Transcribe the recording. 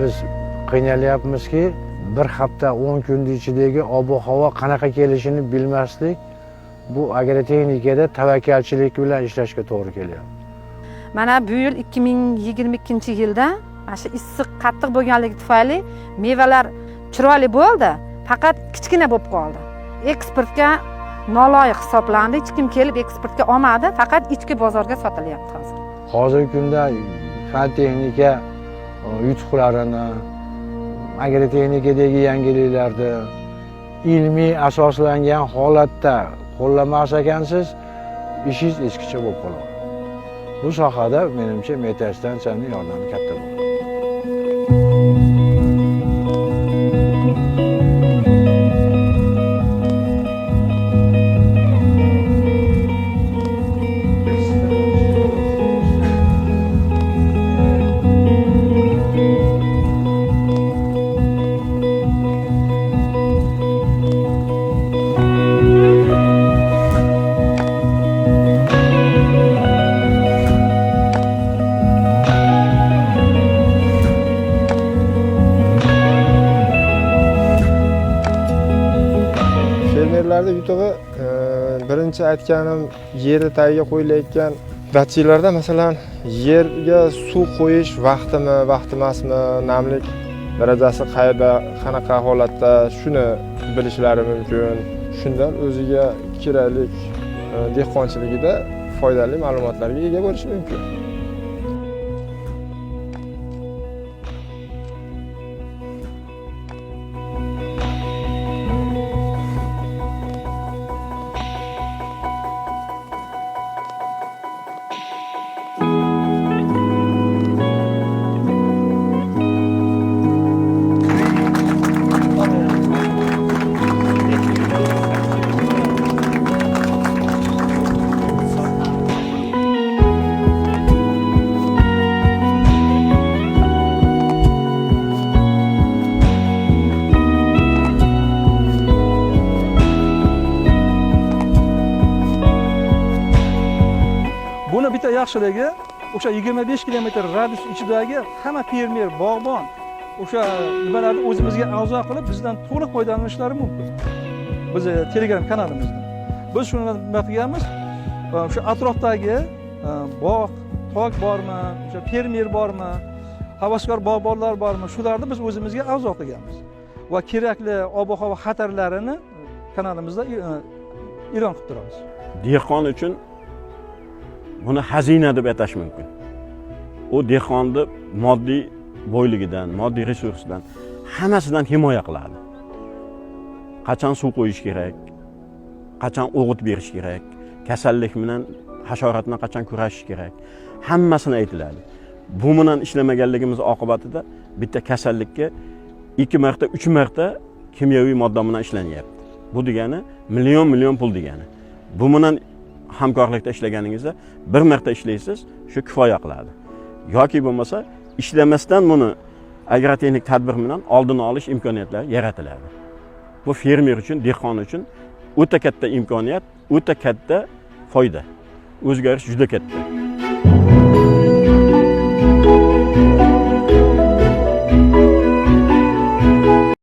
biz qiynalyapmizki, bir hafta 10 kun ichidagi ob-havo qanaqa kelishini bilmaslik bu agrotexnikada tavakkalchilik bilan ishlashga to'g'ri kelyapti. Mana bu yil 2022-yilda mana shu issiq qattiq bo'lganligi tufayli mevalar chiroyli bo'ldi, faqat kichkina bo'lib qoldi. Eksportga noloyiq hisoblandi, hech kim kelib eksportga olmadi, faqat ichki bozorga sotilyapti hozir. Hozirgi kunda fan texnika yutuqlarini, agrotexnikadagi yangiliklarni ilmiy asoslangan holatda qo'llamas ekansiz, ishingiz eskicha bo'lib qoladi. Bu sohada menimcha meteostansiyaning yordami katta bo'ladi. Fermerlarda yutug'i birinchi aytganim yer tagiga qo'yilayotgan datchiklarda masalan yerga suv qo'yish vaqtimi, vaqti emasmi, namlik darajasi qayerda, qanaqa holatda shuni bilishlari mumkin. Shundan o'ziga kerakli dehqonchiligida foydali ma'lumotlarga ega bo'lishi mumkin. Buni bitta yaxshiligi, o'sha 25 kilometr radius ichidagi hamma fermer, bog'bon o'sha nimalarni o'zimizga a'zo qilib, bizdan to'liq foydalanishlari mumkin. Biz Telegram kanalimizda. Biz shuni nima qilganmiz? O'sha atrofdagi bog', tog' bormi, o'sha fermer bormi, havaskor bog'bonlar bormi, shularni biz o'zimizga a'zo qilganmiz. Va kerakli ob-havo xatarlarini kanalimizda e'lon qilib turamiz. Dehqon uchun buni xazina deb atash mumkin. U dehqonni moddiy boyligidan, moddiy resursidan, hammasidan himoya qiladi. Qachon suv qo'yish kerak, qachon o'g'it berish kerak, kasallik bilan, hasharot bilan qachon kurashish kerak, hammasini aytiladi. Bu bilan ishlamaganligimiz oqibatida bitta kasallikka 2 marta, 3 marta kimyoviy modda bilan ishlanyapti. Bu degani million pul degani. Bu bilan hamkorlikda ishlaganingizda bir marta ishlaysiz, shu kifoya qiladi. Yoki bo'lmasa, ishlamasdan buni agrotexnik tadbir bilan oldini olish imkoniyatlari yaratiladi. Bu fermer uchun, dehqon uchun o'ta katta imkoniyat, o'ta katta foyda. O'zgarish juda katta.